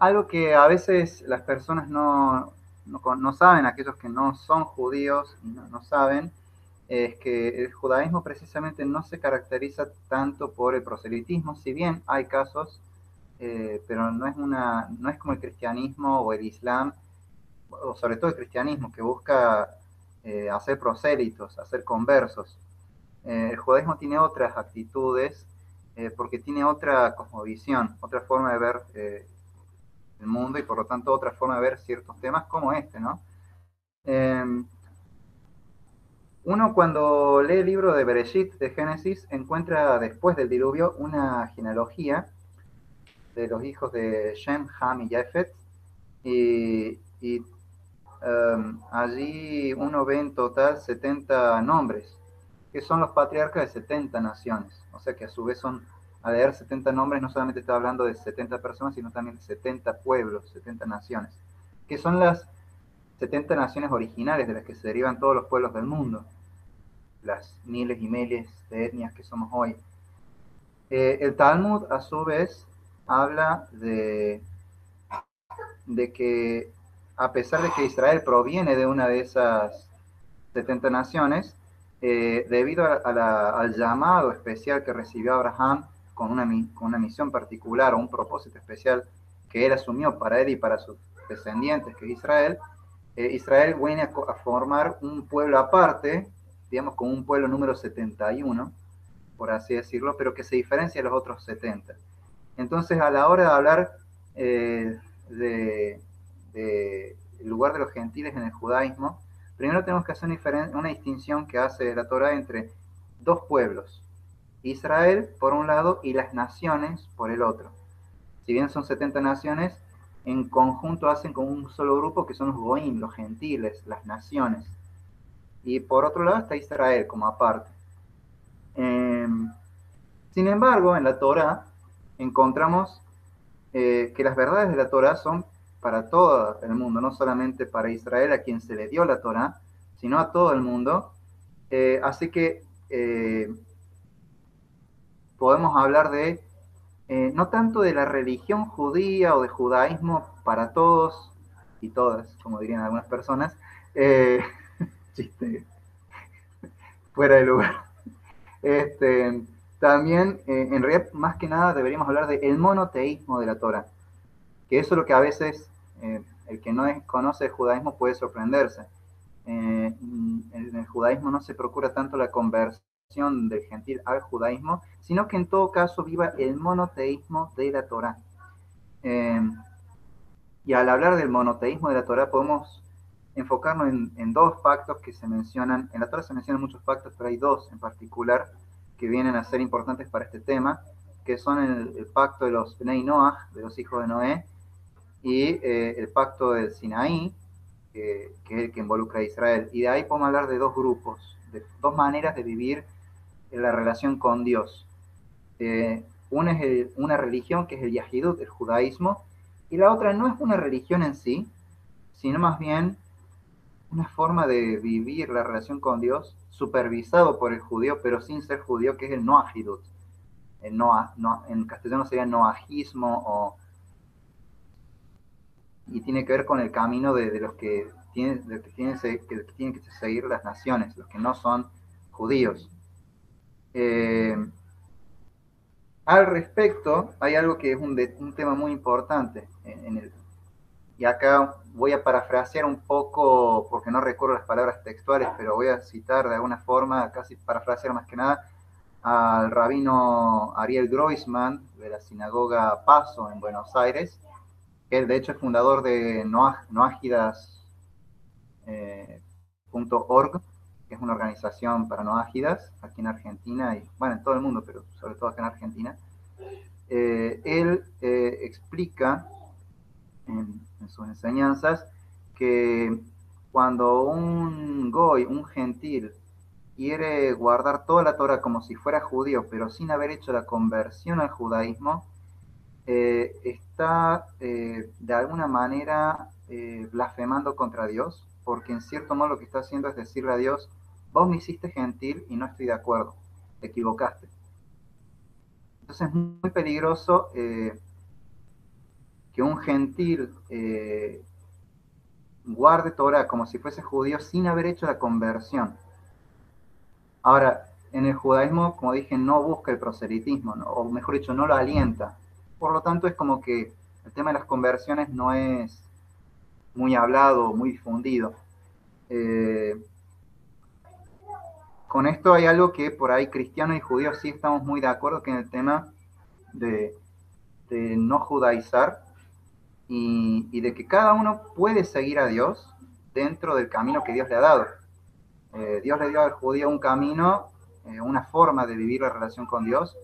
Algo que a veces las personas no saben, aquellos que no son judíos y no saben, es que el judaísmo precisamente no se caracteriza tanto por el proselitismo, si bien hay casos, pero no es como el cristianismo o el islam, o sobre todo el cristianismo, que busca hacer prosélitos, hacer conversos. El judaísmo tiene otras actitudes, porque tiene otra cosmovisión, otra forma de ver el mundo y por lo tanto otra forma de ver ciertos temas como este, ¿no? Eh, Uno cuando lee el libro de Bereshit, de Génesis, encuentra después del diluvio una genealogía de los hijos de Shem, Ham y Jafet, y allí uno ve en total 70 nombres, que son los patriarcas de 70 naciones. O sea que a su vez son, al leer 70 nombres, no solamente está hablando de 70 personas, sino también de 70 pueblos, 70 naciones, que son las 70 naciones originales de las que se derivan todos los pueblos del mundo, las miles y miles de etnias que somos hoy. El Talmud, a su vez, habla de que a pesar de que Israel proviene de una de esas 70 naciones, debido al llamado especial que recibió Abraham con una misión particular o un propósito especial que él asumió para él y para sus descendientes, que es Israel, Israel viene a formar un pueblo aparte, digamos como un pueblo número 71, por así decirlo, pero que se diferencia de los otros 70. Entonces, a la hora de hablar de, el lugar de los gentiles en el judaísmo, primero tenemos que hacer una distinción que hace la Torah entre dos pueblos, Israel por un lado y las naciones por el otro. Si bien son 70 naciones, en conjunto hacen como un solo grupo que son los goim, los gentiles, las naciones. Y por otro lado está Israel como aparte. Eh, Sin embargo, en la Torah encontramos que las verdades de la Torah son para todo el mundo, no solamente para Israel, a quien se le dio la Torah, sino a todo el mundo. Así que podemos hablar de, no tanto de la religión judía o de judaísmo para todos y todas, como dirían algunas personas, eh, chiste fuera de lugar. Este, También, en realidad, más que nada, deberíamos hablar del monoteísmo de la Torah, que eso es lo que a veces el que no conoce el judaísmo puede sorprenderse. En el judaísmo no se procura tanto la conversión del gentil al judaísmo, sino que en todo caso viva el monoteísmo de la Torah. Eh, y al hablar del monoteísmo de la Torah podemos enfocarnos en dos pactos que se mencionan. En la Torah se mencionan muchos pactos, pero hay dos en particular que vienen a ser importantes para este tema, que son el pacto de los Bnei Noach, de los hijos de Noé, y el pacto del Sinaí, que es el que involucra a Israel. Y de ahí podemos hablar de dos grupos, de dos maneras de vivir la relación con Dios. Una es una religión que es el Yahidut, el judaísmo, y la otra no es una religión en sí, sino más bien una forma de vivir la relación con Dios supervisado por el judío, pero sin ser judío, que es el Noahidut. En castellano sería noajismo, y tiene que ver con el camino de los que tienen que seguir las naciones, los que no son judíos. Eh, Al respecto, hay algo que es un tema muy importante y acá voy a parafrasear un poco, porque no recuerdo las palabras textuales, pero voy a citar de alguna forma, casi parafrasear más que nada, al rabino Ariel Groisman de la sinagoga Paso en Buenos Aires, que él de hecho es fundador de noágidas.org, que es una organización para noágidas aquí en Argentina y bueno, en todo el mundo, pero sobre todo acá en Argentina. Él explica en sus enseñanzas que cuando un goy, un gentil, quiere guardar toda la Torah como si fuera judío, pero sin haber hecho la conversión al judaísmo, está de alguna manera blasfemando contra Dios, porque en cierto modo lo que está haciendo es decirle a Dios, vos me hiciste gentil y no estoy de acuerdo, te equivocaste. Entonces es muy peligroso que un gentil guarde Torah como si fuese judío sin haber hecho la conversión. Ahora, en el judaísmo, como dije, no busca el proselitismo, ¿no? O mejor dicho, no lo alienta. Por lo tanto, es como que el tema de las conversiones no es muy hablado, muy difundido. Con esto hay algo que por ahí cristianos y judíos sí estamos muy de acuerdo, que en el tema de, de no judaizar y de que cada uno puede seguir a Dios dentro del camino que Dios le ha dado. Dios le dio al judío un camino, una forma de vivir la relación con Dios,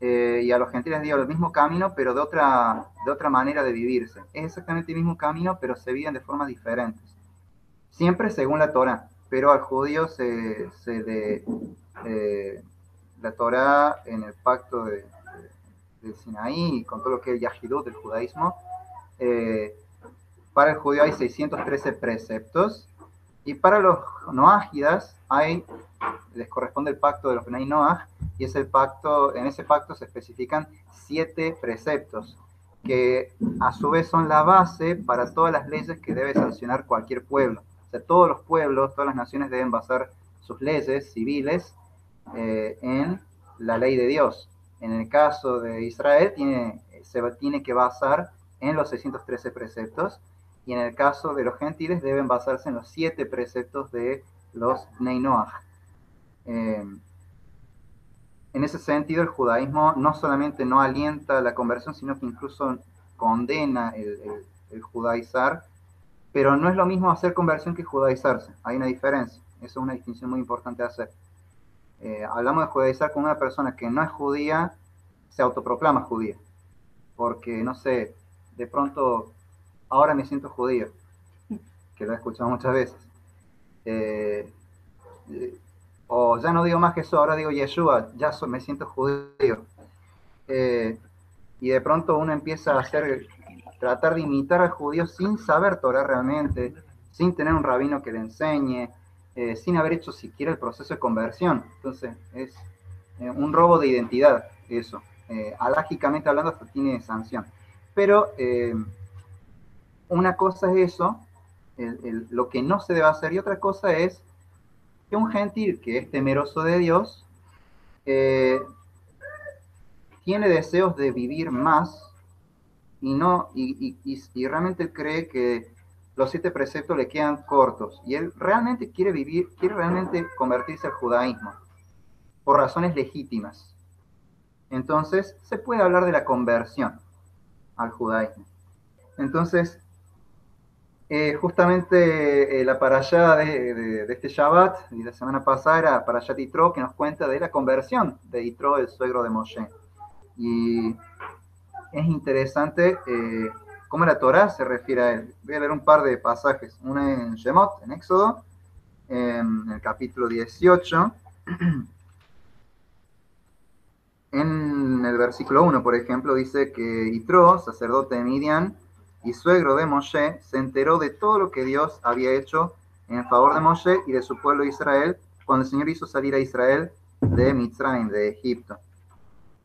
y a los gentiles dio el mismo camino, pero de otra manera de vivirse. Es exactamente el mismo camino, pero se viven de formas diferentes. Siempre según la Torah, pero al judío se le... la Torah en el pacto de Sinaí y con todo lo que es el Yahidut del judaísmo, para el judío hay 613 preceptos y para los noágidas les corresponde el pacto de los Bnei Noach, y es el pacto, en ese pacto se especifican 7 preceptos que a su vez son la base para todas las leyes que debe sancionar cualquier pueblo. O sea, todos los pueblos, todas las naciones deben basar sus leyes civiles en la ley de Dios. En el caso de Israel se tiene que basar en los 613 preceptos, y en el caso de los gentiles deben basarse en los 7 preceptos de los Bnei Noach. En ese sentido, el judaísmo no solamente no alienta la conversión, sino que incluso condena el judaizar, pero no es lo mismo hacer conversión que judaizarse. Hay una diferencia. Eso es una distinción muy importante de hacer. Hablamos de judaizar con una persona que no es judía, se autoproclama judía, porque, no sé, de pronto, ahora me siento judío, que lo he escuchado muchas veces. O ya no digo más Jesús, ahora digo Yeshua, me siento judío. Y de pronto uno empieza a tratar de imitar al judío sin saber Torah realmente, sin tener un rabino que le enseñe, sin haber hecho siquiera el proceso de conversión. Entonces es un robo de identidad eso. Alágicamente hablando hasta tiene sanción. Pero una cosa es eso, lo que no se debe hacer, y otra cosa es que un gentil que es temeroso de Dios tiene deseos de vivir más y realmente cree que los 7 preceptos le quedan cortos y él realmente quiere realmente convertirse al judaísmo por razones legítimas. Entonces se puede hablar de la conversión al judaísmo. Entonces justamente la parashá de este Shabbat y la semana pasada era Parashat Yitro, que nos cuenta de la conversión de Yitro, el suegro de Moshe. Y es interesante cómo la Torá se refiere a él. Voy a leer un par de pasajes. Uno en Shemot, en Éxodo, en el capítulo 18. En el versículo 1, por ejemplo, dice que Yitro, sacerdote de Midian y suegro de Moshe, se enteró de todo lo que Dios había hecho en favor de Moshe y de su pueblo Israel cuando el Señor hizo salir a Israel de Mitzrayim, de Egipto.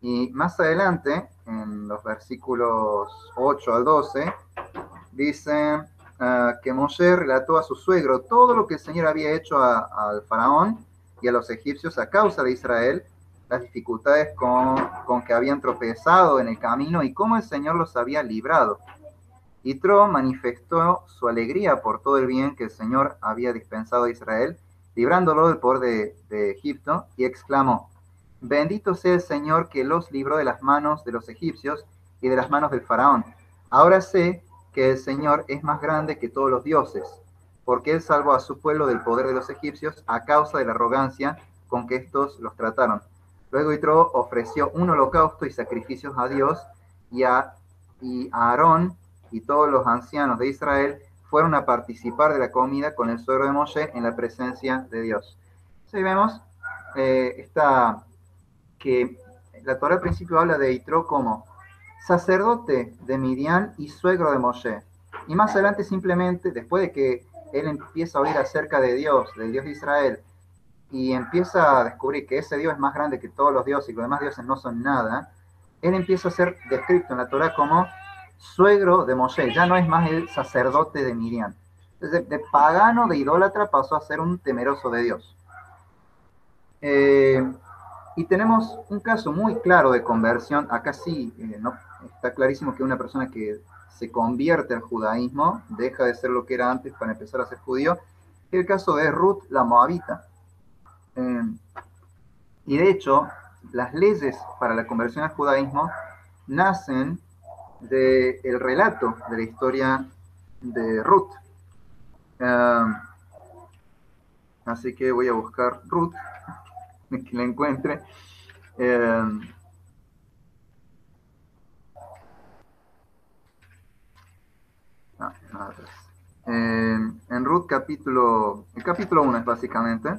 Y más adelante, en los versículos 8 al 12, dice que Moshe relató a su suegro todo lo que el Señor había hecho al faraón y a los egipcios a causa de Israel, las dificultades con que habían tropezado en el camino y cómo el Señor los había librado. Yitro manifestó su alegría por todo el bien que el Señor había dispensado a Israel, librándolo del poder de Egipto, y exclamó: bendito sea el Señor que los libró de las manos de los egipcios y de las manos del faraón. Ahora sé que el Señor es más grande que todos los dioses, porque él salvó a su pueblo del poder de los egipcios a causa de la arrogancia con que estos los trataron. Luego Yitro ofreció un holocausto y sacrificios a Dios, y Aarón y todos los ancianos de Israel fueron a participar de la comida con el suegro de Moshe en la presencia de Dios. Entonces vemos que la Torá al principio habla de Yitro como sacerdote de Midian y suegro de Moshe. Y más adelante simplemente, después de que él empieza a oír acerca de Dios, del Dios de Israel, y empieza a descubrir que ese Dios es más grande que todos los dioses y los demás dioses no son nada, él empieza a ser descrito en la Torá como suegro de Moshe, ya no es más el sacerdote de Miriam. Entonces, de pagano, de idólatra, pasó a ser un temeroso de Dios. Y tenemos un caso muy claro de conversión. Acá sí, no, está clarísimo que una persona que se convierte al judaísmo deja de ser lo que era antes para empezar a ser judío. El caso de Ruth la Moabita. Y de hecho, las leyes para la conversión al judaísmo nacen del relato de la historia de Ruth. Así que voy a buscar Ruth, que la encuentre. En Ruth el capítulo 1 es básicamente.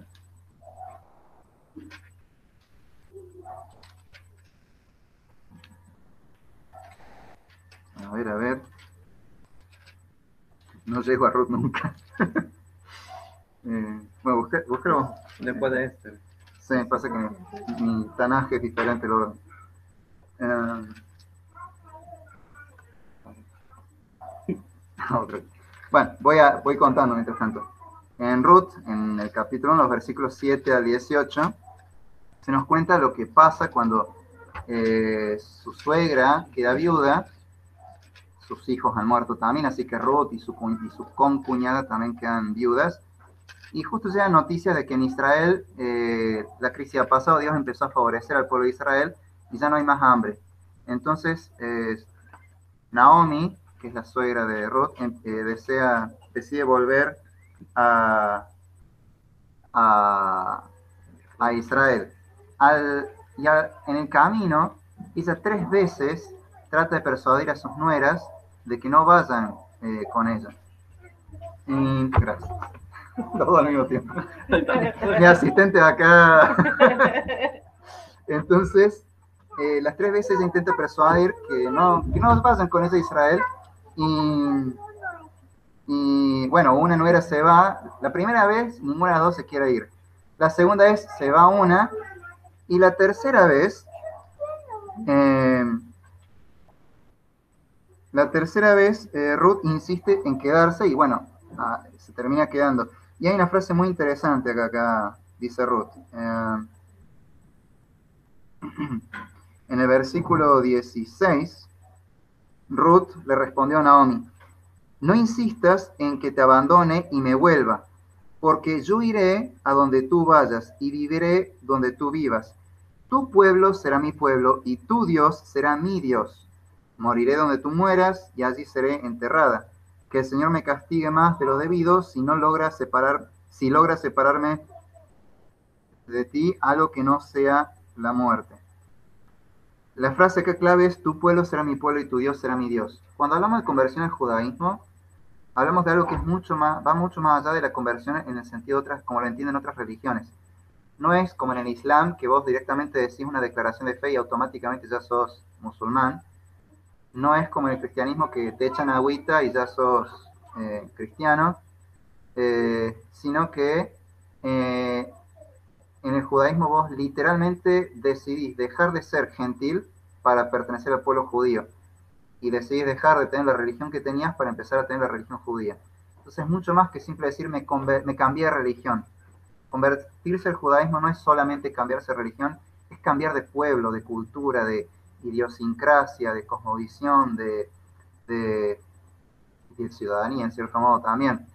A ver. No llego a Ruth nunca. Bueno, búscalo. Después de este. Sí, pasa que mi tanaje es diferente el orden. Bueno, voy contando mientras tanto. En Ruth, en el capítulo 1, los versículos 7 al 18, se nos cuenta lo que pasa cuando su suegra queda viuda, sus hijos han muerto también, así que Ruth y su concuñada también quedan viudas. Y justo llegan noticias de que en Israel la crisis ha pasado, Dios empezó a favorecer al pueblo de Israel y ya no hay más hambre. Entonces, Naomi, que es la suegra de Ruth, decide volver a Israel. En el camino, ella 3 veces trata de persuadir a sus nueras de que no vayan con ella. Gracias. Los dos al mismo tiempo. Mi asistente de acá. Entonces, las 3 veces ella intenta persuadir que no vayan con ella a Israel. Y bueno, una nuera se va. La primera vez, ninguna de las dos se quiere ir. La segunda vez se va una. Y la tercera vez, Ruth insiste en quedarse y bueno, se termina quedando. Y hay una frase muy interesante acá dice Ruth. En el versículo 16, Ruth le respondió a Naomi: no insistas en que te abandone y me vuelva, porque yo iré a donde tú vayas y viviré donde tú vivas. Tu pueblo será mi pueblo y tu Dios será mi Dios. Moriré donde tú mueras y allí seré enterrada. Que el Señor me castigue más de lo debido si logra separarme de ti algo que no sea la muerte. La frase que clave es: tu pueblo será mi pueblo y tu Dios será mi Dios. Cuando hablamos de conversión al judaísmo, hablamos de algo que va mucho más allá de la conversión en el sentido como lo entienden otras religiones. No es como en el Islam, que vos directamente decís una declaración de fe y automáticamente ya sos musulmán. No es como en el cristianismo, que te echan agüita y ya sos cristiano, sino que en el judaísmo vos literalmente decidís dejar de ser gentil para pertenecer al pueblo judío y decidís dejar de tener la religión que tenías para empezar a tener la religión judía. Entonces es mucho más que simple decir me cambié de religión. Convertirse al judaísmo no es solamente cambiarse de religión, es cambiar de pueblo, de cultura, de idiosincrasia, de cosmovisión, de ciudadanía en cierto modo también.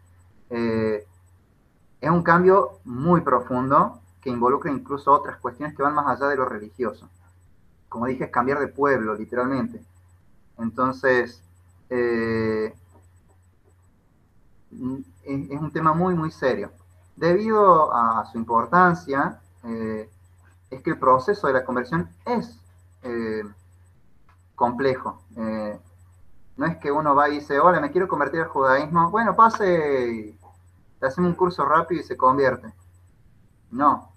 Es un cambio muy profundo que involucra incluso otras cuestiones que van más allá de lo religioso. Como dije, es cambiar de pueblo, literalmente. Entonces, es un tema muy, muy serio. Debido a su importancia, es que el proceso de la conversión es complejo. No es que uno va y dice: hola, me quiero convertir al judaísmo. Bueno, pase, te hacemos un curso rápido y se convierte. No.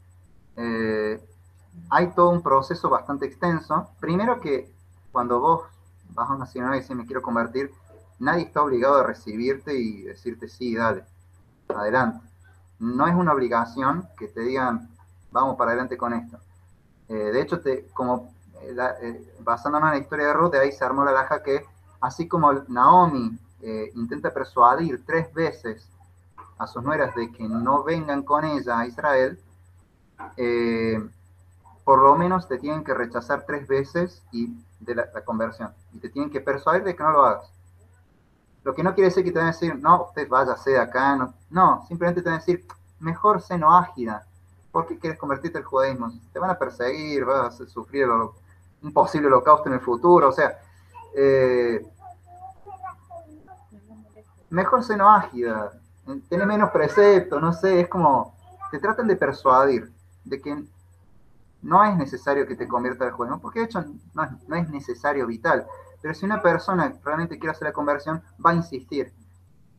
Hay todo un proceso bastante extenso. Primero, que cuando vos vas a una sinagoga y dices me quiero convertir, nadie está obligado a recibirte y decirte sí, dale, adelante. No es una obligación que te digan vamos para adelante con esto. De hecho, basándonos en la historia de Ruth, de ahí se armó la laja que Así como Naomi intenta persuadir 3 veces a sus nueras de que no vengan con ella a Israel, por lo menos te tienen que rechazar 3 veces de la conversión. Y te tienen que persuadir de que no lo hagas. Lo que no quiere decir que te van a decir, no, usted váyase de acá. No, no, simplemente te van a decir, mejor sé no ágida. ¿Por qué quieres convertirte al judaísmo? Te van a perseguir, vas a sufrir un posible holocausto en el futuro. O sea, mejor sé no ágida. Tiene menos preceptos, no sé, es como, te tratan de persuadir de que no es necesario que te convierta al judaísmo, porque de hecho no es necesario vital. Pero si una persona realmente quiere hacer la conversión, va a insistir.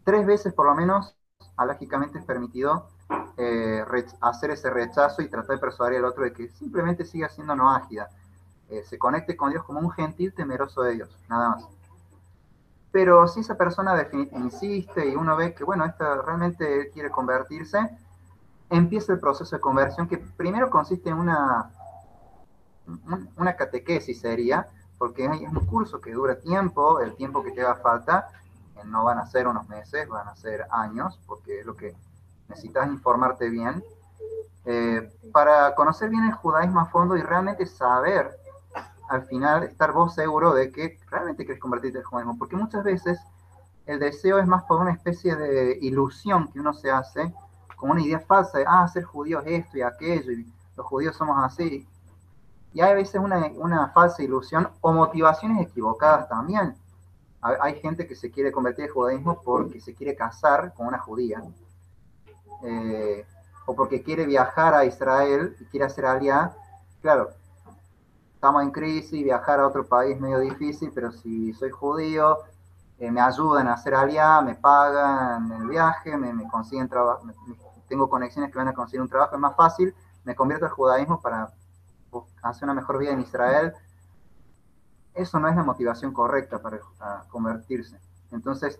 3 veces por lo menos, alógicamente es permitido hacer ese rechazo y tratar de persuadir al otro de que simplemente siga siendo no ágida. Se conecte con Dios como un gentil temeroso de Dios, nada más. Pero si esa persona insiste y uno ve que, bueno, esta realmente quiere convertirse, empieza el proceso de conversión que primero consiste en una catequesis sería, porque es un curso que dura tiempo, el tiempo que te haga falta, no van a ser unos meses, van a ser años, porque es lo que necesitas informarte bien, para conocer bien el judaísmo a fondo y realmente saber, al final, estar vos seguro de que realmente querés convertirte al judaísmo, porque muchas veces el deseo es más por una especie de ilusión que uno se hace, como una idea falsa de, ser judío es esto y aquello, y los judíos somos así, y hay a veces una falsa ilusión o motivaciones equivocadas también. Hay gente que se quiere convertir al judaísmo porque se quiere casar con una judía, o porque quiere viajar a Israel y quiere hacer aliyá. Claro, estamos en crisis, viajar a otro país es medio difícil, pero si soy judío, me ayudan a hacer aliyá, me pagan el viaje, me consiguen trabajo, tengo conexiones que van a conseguir un trabajo, es más fácil, me convierto al judaísmo para hacer una mejor vida en Israel. Eso no es la motivación correcta para convertirse. Entonces,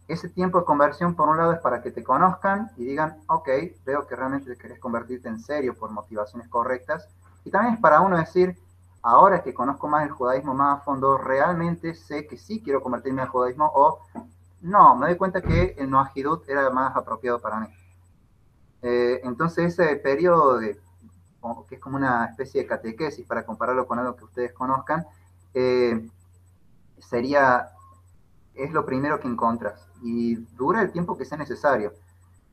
ese tiempo de conversión, por un lado, es para que te conozcan y digan, ok, veo que realmente querés convertirte en serio por motivaciones correctas. Y también es para uno decir, ahora que conozco más el judaísmo más a fondo, realmente sé que sí quiero convertirme al judaísmo, o no, me doy cuenta que el Noahidut era más apropiado para mí. Entonces, ese periodo que es como una especie de catequesis, para compararlo con algo que ustedes conozcan, eh, es lo primero que encontras y dura el tiempo que sea necesario.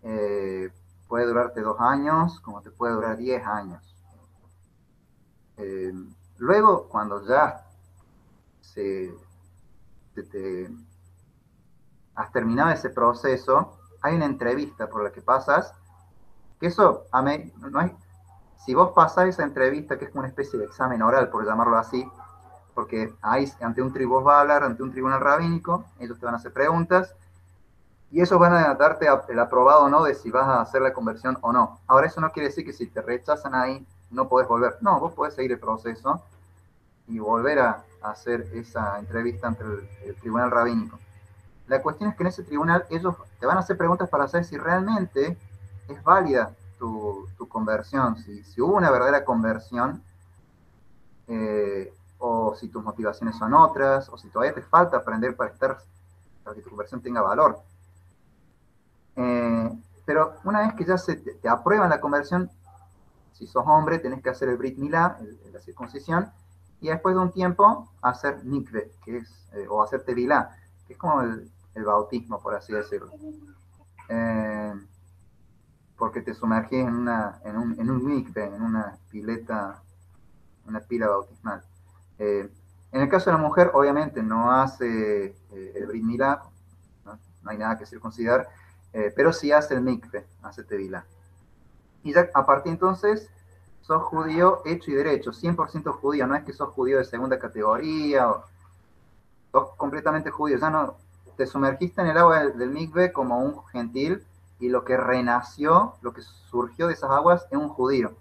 Puede durarte 2 años, como te puede durar 10 años. Luego, cuando ya te has terminado ese proceso, hay una entrevista por la que pasas, que eso, no hay, si vos pasás esa entrevista, que es como una especie de examen oral, por llamarlo así, porque ahí ante un tribunal va a hablar, ante un tribunal rabínico, ellos te van a hacer preguntas, y ellos van a darte el aprobado o no de si vas a hacer la conversión o no. Ahora, eso no quiere decir que si te rechazan ahí, no podés volver. No, vos podés seguir el proceso y volver a hacer esa entrevista ante el tribunal rabínico. La cuestión es que en ese tribunal ellos te van a hacer preguntas para saber si realmente es válida tu conversión, si hubo una verdadera conversión, o si tus motivaciones son otras, o si todavía te falta aprender para que tu conversión tenga valor. Pero una vez que ya te aprueban la conversión, si sos hombre, tenés que hacer el Brit Milá, la circuncisión, y después de un tiempo hacer mikve, que es, o hacer tevilá, que es como el bautismo, por así decirlo. Porque te sumergís en un mikve, en una pileta, una pila bautismal. En el caso de la mujer, obviamente no hace el Brit Milá, no hay nada que circuncidar, pero sí hace el mikve, hace tevilá. Y ya a partir de entonces sos judío hecho y derecho, 100% judío, no es que sos judío de segunda categoría, sos completamente judío, ya no te sumergiste en el agua del mikve como un gentil, y lo que renació, lo que surgió de esas aguas es un judío.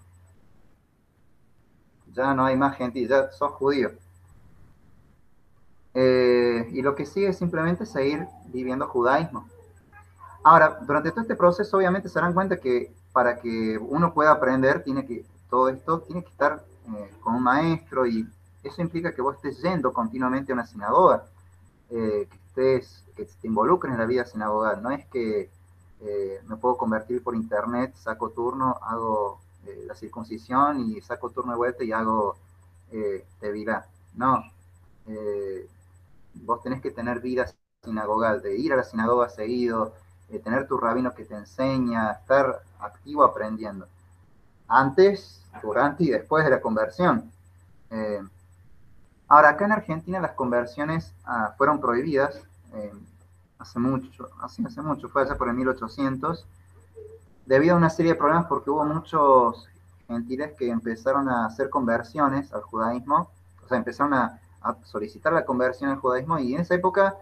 Ya no hay más gentil, ya sos judío. Y lo que sigue es simplemente seguir viviendo judaísmo. Ahora, durante todo este proceso, obviamente se darán cuenta que para que uno pueda aprender, todo esto tiene que estar con un maestro, y eso implica que vos estés yendo continuamente a una sinagoga. que te involucres en la vida sinagogal. No es que me puedo convertir por internet, saco turno, hago la circuncisión y saco turno de vuelta y hago tevilá. No, eh, vos tenés que tener vida sinagogal, de ir a la sinagoga seguido, de tener tu rabino que te enseña, estar activo aprendiendo. Antes, durante y después de la conversión. Eh, Ahora, acá en Argentina las conversiones fueron prohibidas hace mucho, fue allá por el 1800, debido a una serie de problemas porque hubo muchos gentiles que empezaron a hacer conversiones al judaísmo, o sea, empezaron a solicitar la conversión al judaísmo y en esa época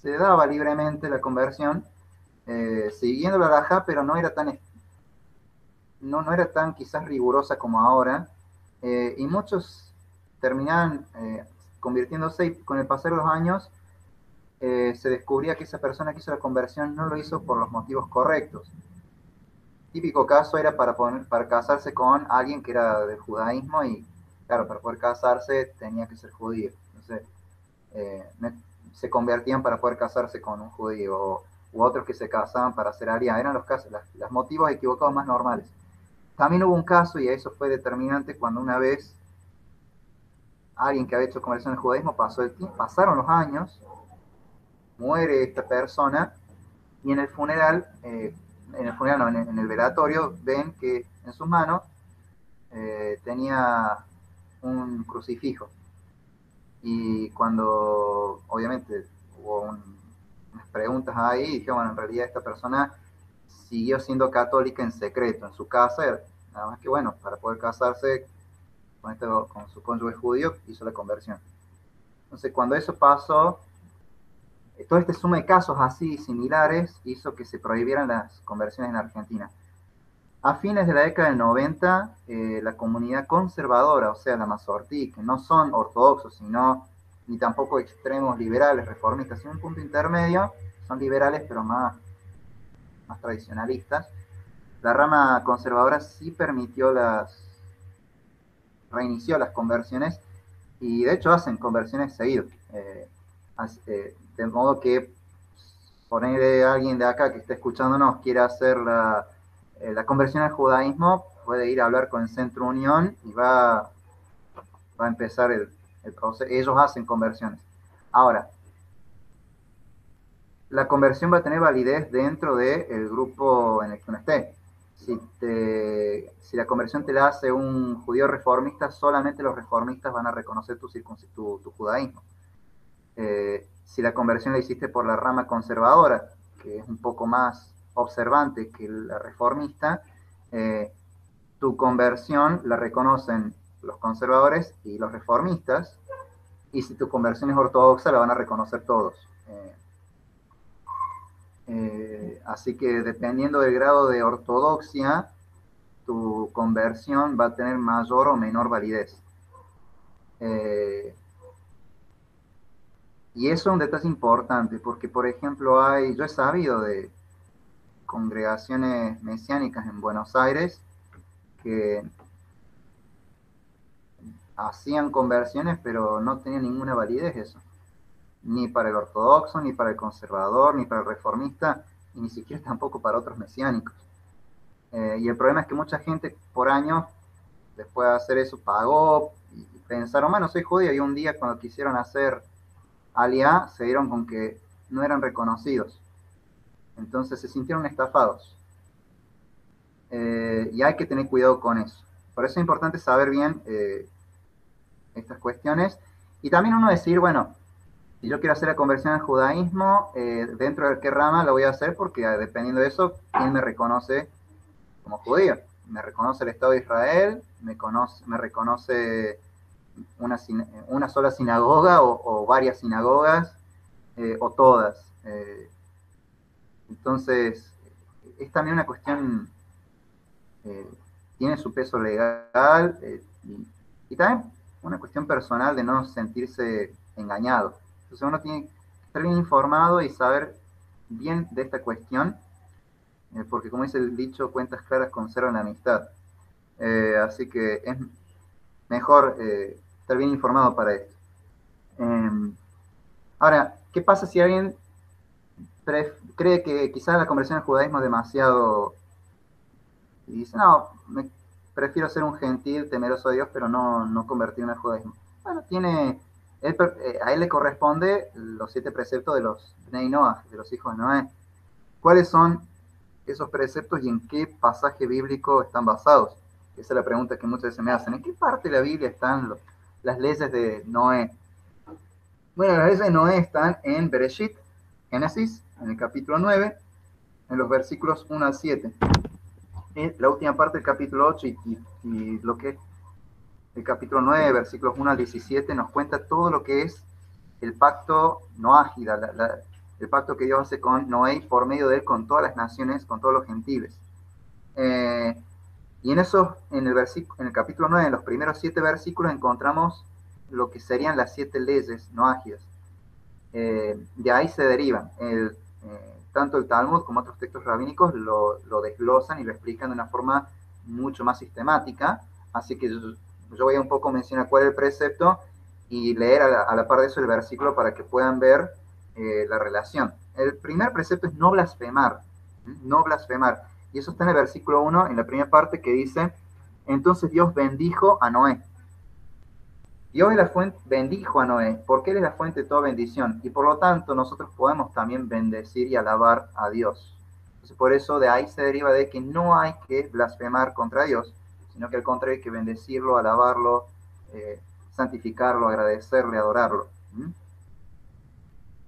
se daba libremente la conversión, siguiendo la halajá, pero no era tan quizás rigurosa como ahora, y muchos terminaban convirtiéndose y con el pasar de los años se descubría que esa persona que hizo la conversión no lo hizo por los motivos correctos. Típico caso era para casarse con alguien que era del judaísmo y, claro, para poder casarse tenía que ser judío. Entonces, eh, se convertían para poder casarse con un judío, u otros que se casaban para hacer alianza. Eran los casos, los motivos equivocados más normales. También hubo un caso, y eso fue determinante, cuando una vez alguien que había hecho conversión al judaísmo pasaron los años, muere esta persona, y en el funeral no, en el velatorio, ven que en sus manos tenía un crucifijo. Y cuando, obviamente, hubo unas preguntas ahí, y dije, bueno, en realidad esta persona siguió siendo católica en secreto, en su casa, nada más que, bueno, para poder casarse con su cónyuge judío, hizo la conversión. Entonces, cuando eso pasó, todo este suma de casos así similares hizo que se prohibieran las conversiones en Argentina. A fines de la década del 90, la comunidad conservadora, o sea, la Masortí, que no son ortodoxos, sino ni tampoco extremos liberales, reformistas, sino un punto intermedio, son liberales pero más tradicionalistas. La rama conservadora sí reinició las conversiones y de hecho hacen conversiones seguido. De modo que ponerle a alguien de acá que esté escuchándonos quiere hacer la conversión al judaísmo, puede ir a hablar con el Centro Unión y va a empezar el proceso. Ellos hacen conversiones. Ahora, la conversión va a tener validez dentro del grupo en el que uno esté. Si la conversión te la hace un judío reformista, solamente los reformistas van a reconocer tu judaísmo. Si la conversión la hiciste por la rama conservadora, que es un poco más observante que la reformista, tu conversión la reconocen los conservadores y los reformistas, y si tu conversión es ortodoxa, la van a reconocer todos. Así que dependiendo del grado de ortodoxia, tu conversión va a tener mayor o menor validez. Y eso es un detalle importante, porque por ejemplo yo he sabido de congregaciones mesiánicas en Buenos Aires que hacían conversiones, pero no tenían ninguna validez eso. Ni para el ortodoxo, ni para el conservador, ni para el reformista, y ni siquiera tampoco para otros mesiánicos. Y el problema es que mucha gente por años, después de hacer eso, pagó y pensaron, bueno, soy judío, y un día cuando quisieron hacer aliá, se dieron con que no eran reconocidos. Entonces se sintieron estafados. Y hay que tener cuidado con eso. Por eso es importante saber bien estas cuestiones. Y también uno decir, bueno, si yo quiero hacer la conversión al judaísmo, dentro de qué rama lo voy a hacer, porque dependiendo de eso, ¿quién me reconoce como judío? ¿Me reconoce el Estado de Israel? ¿Me reconoce una sola sinagoga o varias sinagogas? ¿O todas? Entonces, es también una cuestión, eh, tiene su peso legal y también una cuestión personal de no sentirse engañado. Entonces uno tiene que estar bien informado y saber bien de esta cuestión, porque como dice el dicho, cuentas claras conservan la amistad. Así que es mejor estar bien informado para esto. Ahora, ¿qué pasa si alguien cree que quizás la conversión al judaísmo es demasiado y dice, no, prefiero ser un gentil temeroso de Dios, pero no convertirme al judaísmo? Bueno, a él le corresponde los 7 preceptos de los Bnei Noah, de los hijos de Noé. ¿Cuáles son esos preceptos y en qué pasaje bíblico están basados? Esa es la pregunta que muchas veces me hacen. ¿En qué parte de la Biblia están las leyes de Noé? Bueno, las leyes de Noé están en Bereshit, Génesis, en el capítulo 9, en los versículos 1 al 7. La última parte del capítulo 8 y lo que es el capítulo 9, versículos 1 al 17, nos cuenta todo lo que es el pacto noágida, el pacto que Dios hace con Noé y por medio de él con todas las naciones, con todos los gentiles. Y en el capítulo 9, en los primeros 7 versículos, encontramos lo que serían las 7 leyes noágidas. De ahí se derivan. Tanto el Talmud como otros textos rabínicos lo desglosan y lo explican de una forma mucho más sistemática. Así que yo voy a un poco mencionar cuál es el precepto y leer a la par de eso el versículo para que puedan ver la relación. El primer precepto es no blasfemar. No blasfemar. Y eso está en el versículo 1, en la primera parte, que dice: entonces Dios bendijo a Noé. Dios es la fuente, bendijo a Noé, porque Él es la fuente de toda bendición, y por lo tanto nosotros podemos también bendecir y alabar a Dios. Entonces, por eso de ahí se deriva de que no hay que blasfemar contra Dios, sino que al contrario hay que bendecirlo, alabarlo, santificarlo, agradecerle, adorarlo.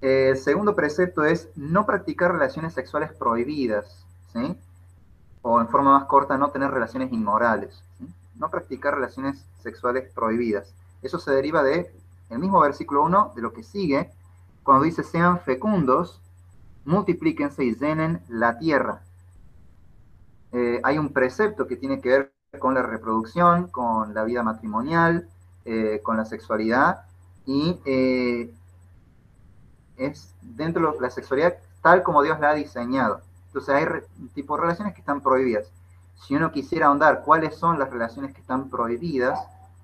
El segundo precepto es no practicar relaciones sexuales prohibidas, ¿sí? O en forma más corta, no tener relaciones inmorales, ¿sí? No practicar relaciones sexuales prohibidas. Eso se deriva de el mismo versículo 1, de lo que sigue, cuando dice: sean fecundos, multiplíquense y llenen la tierra. Hay un precepto que tiene que ver con la reproducción, con la vida matrimonial, con la sexualidad, y es dentro de la sexualidad tal como Dios la ha diseñado. Entonces hay tipo de relaciones que están prohibidas. Si uno quisiera ahondar cuáles son las relaciones que están prohibidas,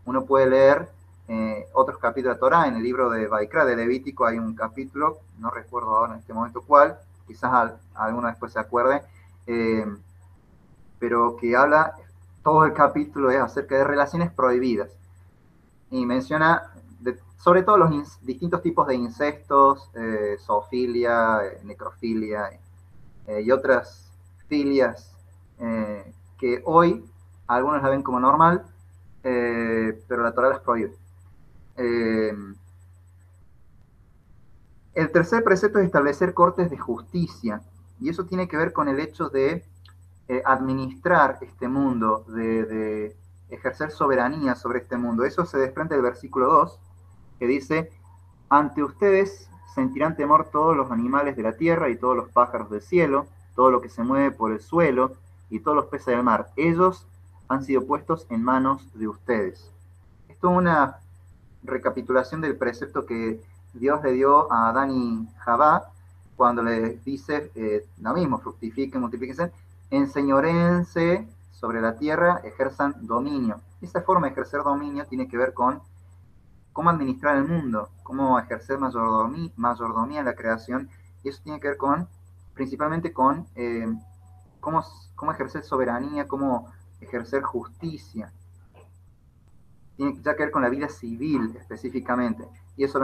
uno puede leer otros capítulos de Torah. En el libro de Vaikra, de Levítico, hay un capítulo, no recuerdo ahora en este momento cuál, quizás alguno después se acuerde, pero que habla, todo el capítulo es acerca de relaciones prohibidas. Y menciona sobre todo los distintos tipos de incestos, zoofilia, necrofilia y otras filias que hoy algunos la ven como normal, pero la Torah las prohíbe. El tercer precepto es establecer cortes de justicia, y eso tiene que ver con el hecho de administrar este mundo, de ejercer soberanía sobre este mundo. Eso se desprende del versículo 2, que dice: ante ustedes sentirán temor todos los animales de la tierra y todos los pájaros del cielo, todo lo que se mueve por el suelo y todos los peces del mar. Ellos han sido puestos en manos de ustedes. Esto es una recapitulación del precepto que Dios le dio a Adán y Jabá cuando les dice lo mismo: fructifiquen, multiplíquense, enseñoréense sobre la tierra, ejerzan dominio. Esa forma de ejercer dominio tiene que ver con cómo administrar el mundo, cómo ejercer mayordomía en la creación, y eso tiene que ver principalmente con cómo ejercer soberanía, cómo ejercer justicia. Tiene ya que ver con la vida civil específicamente, y eso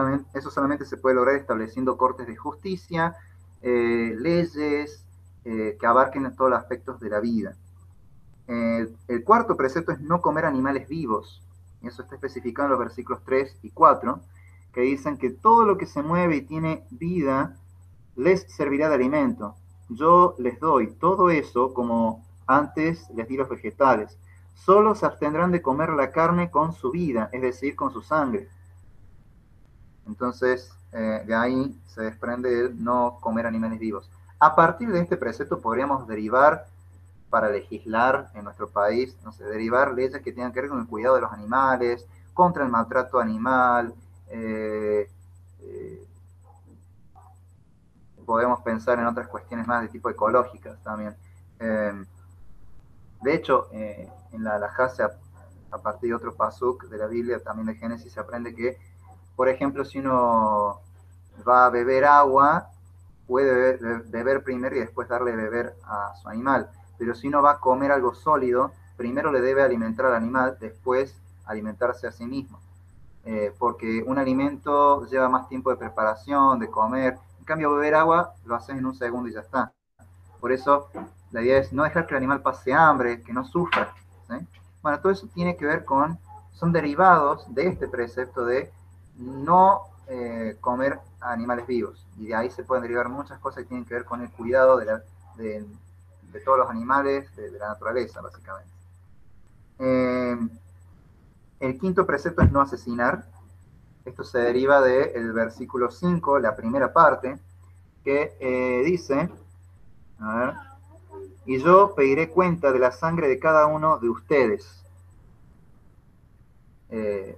solamente se puede lograr estableciendo cortes de justicia, leyes que abarquen todos los aspectos de la vida. El cuarto precepto es no comer animales vivos. Eso está especificado en los versículos 3 y 4, que dicen que todo lo que se mueve y tiene vida les servirá de alimento. Yo les doy todo eso como antes les di los vegetales. Solo se abstendrán de comer la carne con su vida, es decir, con su sangre. Entonces, de ahí se desprende el no comer animales vivos. A partir de este precepto podríamos derivar, para legislar en nuestro país, no sé, derivar leyes que tengan que ver con el cuidado de los animales, contra el maltrato animal. Podemos pensar en otras cuestiones más de tipo ecológicas también. De hecho, en la halajá, a partir de otro pasuk de la Biblia, también de Génesis, se aprende que, por ejemplo, si uno va a beber agua, puede beber primero y después darle de beber a su animal. Pero si uno va a comer algo sólido, primero le debe alimentar al animal, después alimentarse a sí mismo. Porque un alimento lleva más tiempo de preparación, de comer. En cambio, beber agua lo haces en un segundo y ya está. Por eso, la idea es no dejar que el animal pase hambre, que no sufra. ¿Sí? Bueno, todo eso tiene que ver con, son derivados de este precepto de no comer animales vivos. Y de ahí se pueden derivar muchas cosas que tienen que ver con el cuidado de todos los animales, de la naturaleza, básicamente. El quinto precepto es no asesinar. Esto se deriva del versículo 5, la primera parte, que dice, a ver, y yo pediré cuenta de la sangre de cada uno de ustedes. Eh,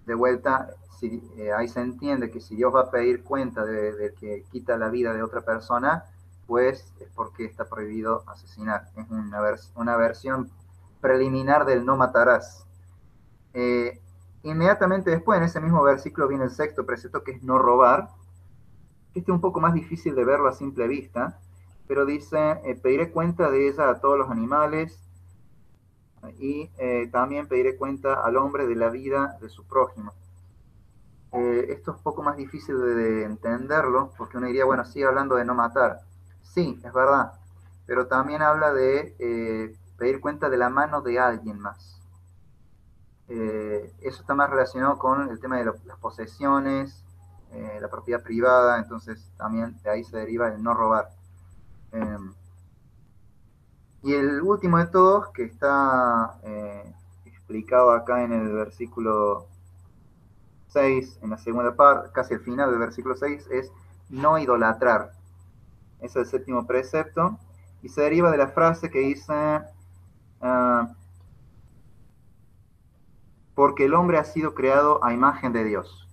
de vuelta, si, ahí se entiende que si Dios va a pedir cuenta de que quita la vida de otra persona, pues es porque está prohibido asesinar. Es una versión preliminar del no matarás. Inmediatamente después, en ese mismo versículo, viene el sexto precepto, que es no robar. Este es un poco más difícil de verlo a simple vista, pero dice, pediré cuenta de ella a todos los animales y también pediré cuenta al hombre de la vida de su prójimo. Esto es un poco más difícil de entenderlo, porque uno diría, bueno, sigue hablando de no matar. Sí, es verdad, pero también habla de pedir cuenta de la mano de alguien más. Eso está más relacionado con el tema de las posesiones, la propiedad privada, entonces también de ahí se deriva el no robar. Y el último de todos, que está explicado acá en el versículo 6, en la segunda parte, casi al final del versículo 6, es no idolatrar. Ese es el séptimo precepto, y se deriva de la frase que dice, porque el hombre ha sido creado a imagen de Dios.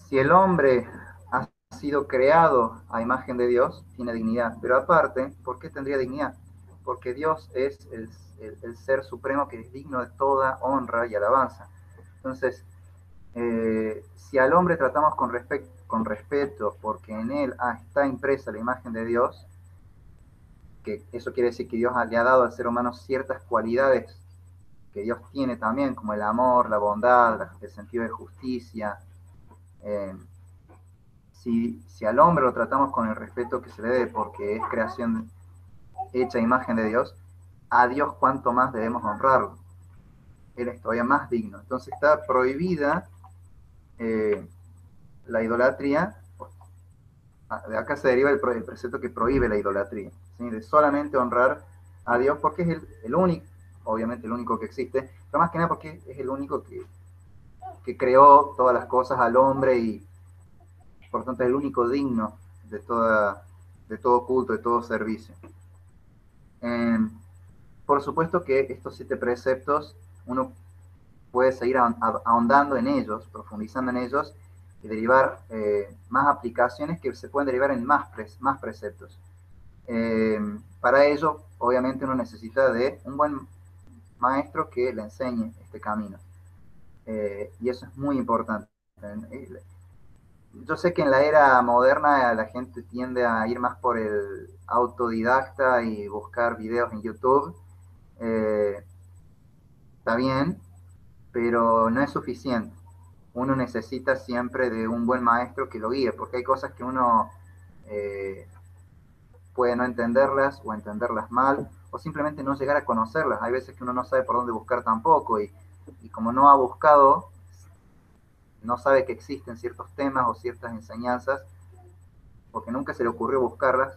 Si el hombre ha sido creado a imagen de Dios, tiene dignidad. Pero aparte, ¿por qué tendría dignidad? Porque Dios es el ser supremo que es digno de toda honra y alabanza. Entonces, si al hombre tratamos con respeto porque en él está impresa la imagen de Dios, que eso quiere decir que Dios le ha dado al ser humano ciertas cualidades que Dios tiene también, como el amor, la bondad, el sentido de justicia. Si al hombre lo tratamos con el respeto que se le debe porque es creación hecha a imagen de Dios, a Dios cuanto más debemos honrarlo. Él es todavía más digno. Entonces está prohibida la idolatría. De acá se deriva el precepto que prohíbe la idolatría, ¿sí? De solamente honrar a Dios porque es el único, obviamente el único que existe, pero más que nada porque es el único que creó todas las cosas al hombre y por lo tanto es el único digno de todo culto, de todo servicio. Por supuesto que estos 7 preceptos uno puede seguir ahondando en ellos, profundizando en ellos y derivar más aplicaciones que se pueden derivar en más preceptos. Para ello, obviamente, uno necesita de un buen maestro que le enseñe este camino. Y eso es muy importante. Yo sé que en la era moderna la gente tiende a ir más por el autodidacta y buscar videos en YouTube. Está bien, pero no es suficiente. Uno necesita siempre de un buen maestro que lo guíe, porque hay cosas que uno eh, puede no entenderlas o entenderlas mal, o simplemente no llegar a conocerlas. Hay veces que uno no sabe por dónde buscar tampoco, y como no ha buscado, no sabe que existen ciertos temas o ciertas enseñanzas, porque nunca se le ocurrió buscarlas,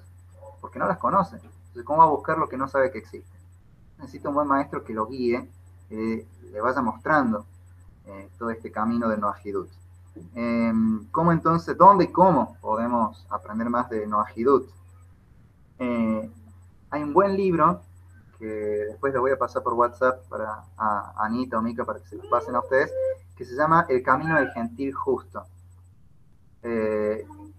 porque no las conoce. Entonces, ¿cómo va a buscar lo que no sabe que existe? Necesita un buen maestro que lo guíe, le vaya mostrando todo este camino de Noahidut. ¿Cómo entonces, dónde y cómo podemos aprender más de Noahidut? Hay un buen libro que después les voy a pasar por WhatsApp a Anita o Mika para que se lo pasen a ustedes, que se llama El Camino del Gentil Justo.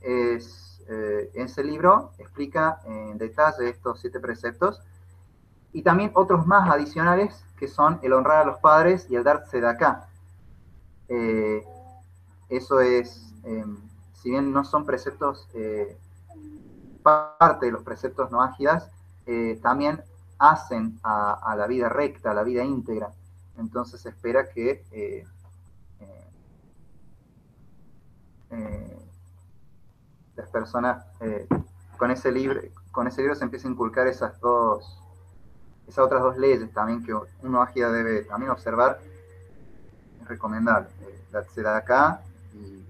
Ese libro explica en detalle estos 7 preceptos y también otros más adicionales que son el honrar a los padres y el dar tzedakah. eso es, si bien no son preceptos, parte de los preceptos no ágidas, también hacen a la vida recta, a la vida íntegra. Entonces se espera que las personas con ese libro se empieza a inculcar esas otras dos leyes también que uno ágida debe también observar. Es recomendable la tzedakah y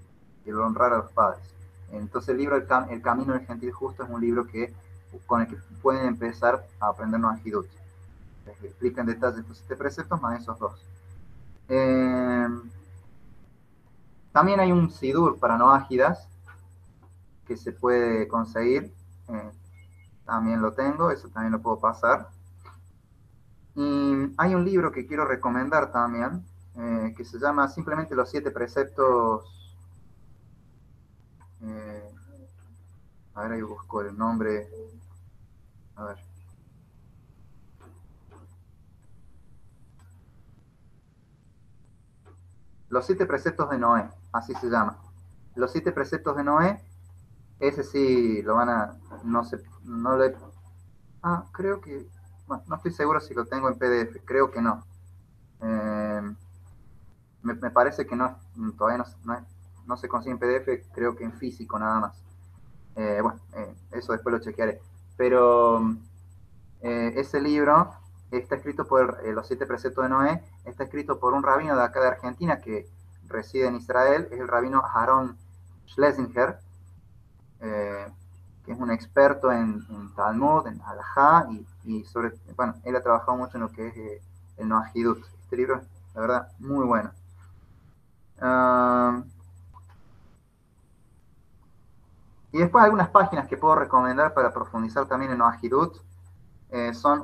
el honrar a los padres. Entonces el libro El Camino del Gentil Justo es un libro con el que pueden empezar a aprender no ágidut. Les explica en detalle estos 7 preceptos más esos 2. También hay un sidur para no ágidas que se puede conseguir. También lo tengo, eso también lo puedo pasar. Y hay un libro que quiero recomendar también, que se llama simplemente Los 7 preceptos. A ver, ahí busco el nombre. A ver. Los 7 preceptos de Noé, así se llama. Los 7 preceptos de Noé, ese sí lo van a, no le, creo que, bueno, no estoy seguro si lo tengo en PDF, creo que no. Me parece que no, todavía no se consigue en PDF, creo que en físico nada más. Bueno, eso después lo chequearé. Pero ese libro está escrito por los 7 preceptos de Noé, está escrito por un rabino de acá de Argentina que reside en Israel, es el rabino Aaron Schlesinger, que es un experto en Talmud, en Halajá, bueno, él ha trabajado mucho en lo que es el Noahidut. Este libro es, la verdad, muy bueno. Y después algunas páginas que puedo recomendar para profundizar también en Noahidut.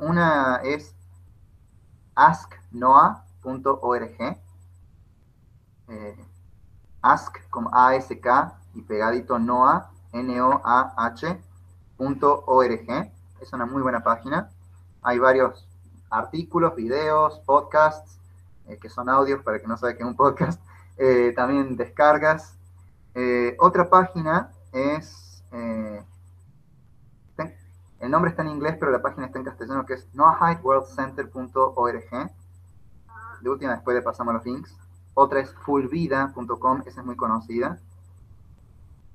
Una es asknoah.org, ask como ASK y pegadito Noah, NOAH.org. Es una muy buena página. Hay varios artículos, videos, podcasts, que son audios para que no sabe que es un podcast. También descargas. Otra página es, el nombre está en inglés, pero la página está en castellano, que es noahidworldcenter.org. De última, después le pasamos los links. Otra es fullvida.com, esa es muy conocida.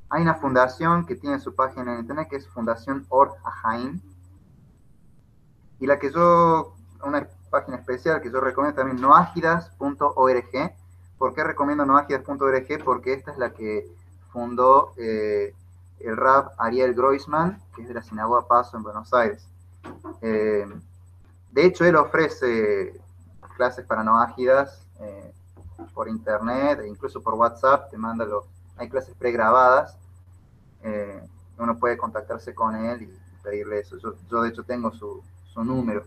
Hay una fundación que tiene su página en internet, que es Fundación Or HaHaim. Y una página especial que yo recomiendo también, noágidas.org. ¿Por qué recomiendo noágidas.org? Porque esta es la que fundó el Rab Ariel Groisman, que es de la Sinagoga Paso en Buenos Aires. De hecho, él ofrece clases para noágidas por internet e incluso por WhatsApp, hay clases pregrabadas, uno puede contactarse con él y pedirle eso. Yo de hecho tengo su número.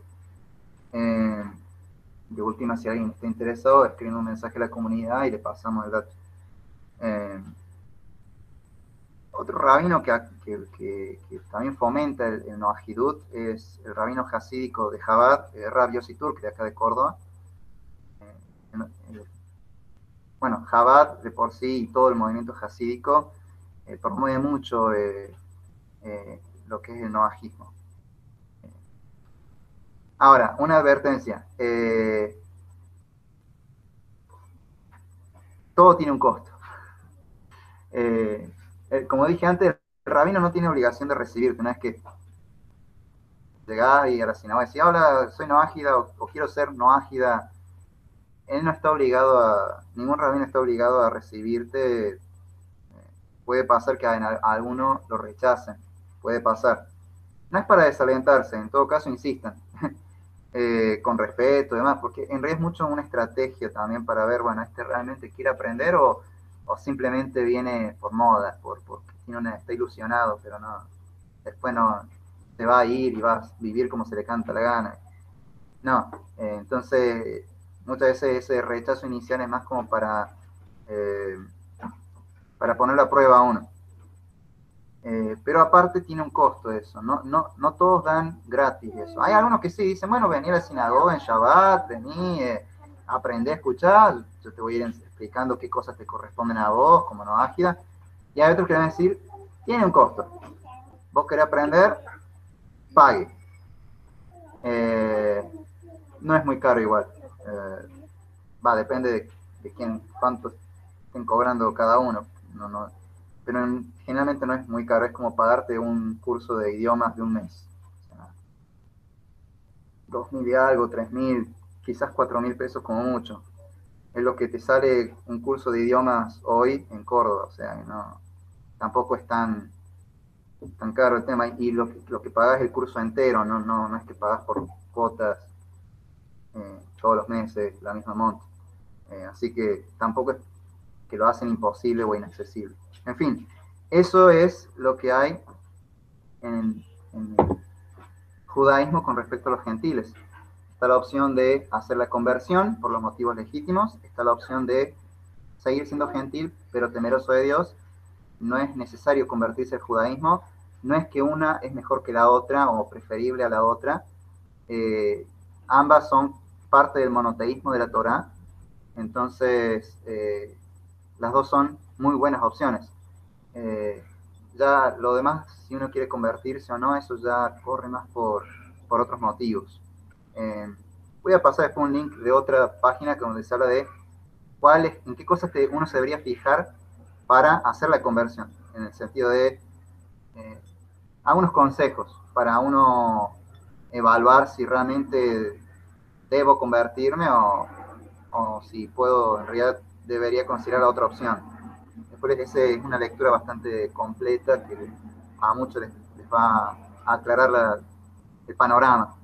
De última, si alguien está interesado, escribe un mensaje a la comunidad y le pasamos el dato. Otro rabino que también fomenta el Noahidut es el rabino hasídico de Chabad, Rab Yossi Turk, de acá de Córdoba. Bueno, Chabad de por sí y todo el movimiento hasídico promueve mucho lo que es el noajismo. Ahora, una advertencia. Todo tiene un costo. Como dije antes, el rabino no tiene obligación de recibirte. Una vez que llegás y a la sinagoga decís, hola, soy noágida o quiero ser noágida, él no está obligado ningún rabino está obligado a recibirte. Puede pasar que a alguno lo rechacen, puede pasar. No es para desalentarse, en todo caso insistan, con respeto y demás, porque en realidad es mucho una estrategia también para ver, bueno, ¿este realmente quiere aprender o simplemente viene por moda, porque está ilusionado, pero no, después no, se va a ir y va a vivir como se le canta la gana? No, entonces muchas veces ese rechazo inicial es más como para poner a prueba a uno. Pero aparte tiene un costo eso, no todos dan gratis eso. Hay algunos que sí dicen, bueno, vení a la sinagoga en Shabbat, vení, aprendí a escuchar, yo te voy a ir explicando qué cosas te corresponden a vos, como no ágida, y hay otros que van a decir, tiene un costo. Vos querés aprender, pague. No es muy caro igual. Depende de quién, cuánto estén cobrando cada uno. Pero generalmente no es muy caro, es como pagarte un curso de idiomas de un mes. O sea, 2.000 y algo, 3.000, quizás 4.000 pesos como mucho. Es lo que te sale un curso de idiomas hoy en Córdoba, o sea, no, tampoco es tan caro el tema. Y lo que pagas es el curso entero, no es que pagas por cuotas todos los meses la misma monta. Así que tampoco es que lo hacen imposible o inaccesible. En fin, eso es lo que hay en el judaísmo con respecto a los gentiles. Está la opción de hacer la conversión por los motivos legítimos, está la opción de seguir siendo gentil, pero temeroso de Dios. No es necesario convertirse al judaísmo, no es que una es mejor que la otra o preferible a la otra. Ambas son parte del monoteísmo de la Torá, entonces las dos son muy buenas opciones. Ya lo demás, si uno quiere convertirse o no, eso ya corre más por otros motivos. Voy a pasar después un link de otra página donde se habla de en qué cosas uno se debería fijar para hacer la conversión, en el sentido de algunos consejos para uno evaluar si realmente debo convertirme o si puedo, en realidad debería considerar otra opción. Después esa es una lectura bastante completa que a muchos les va a aclarar el panorama.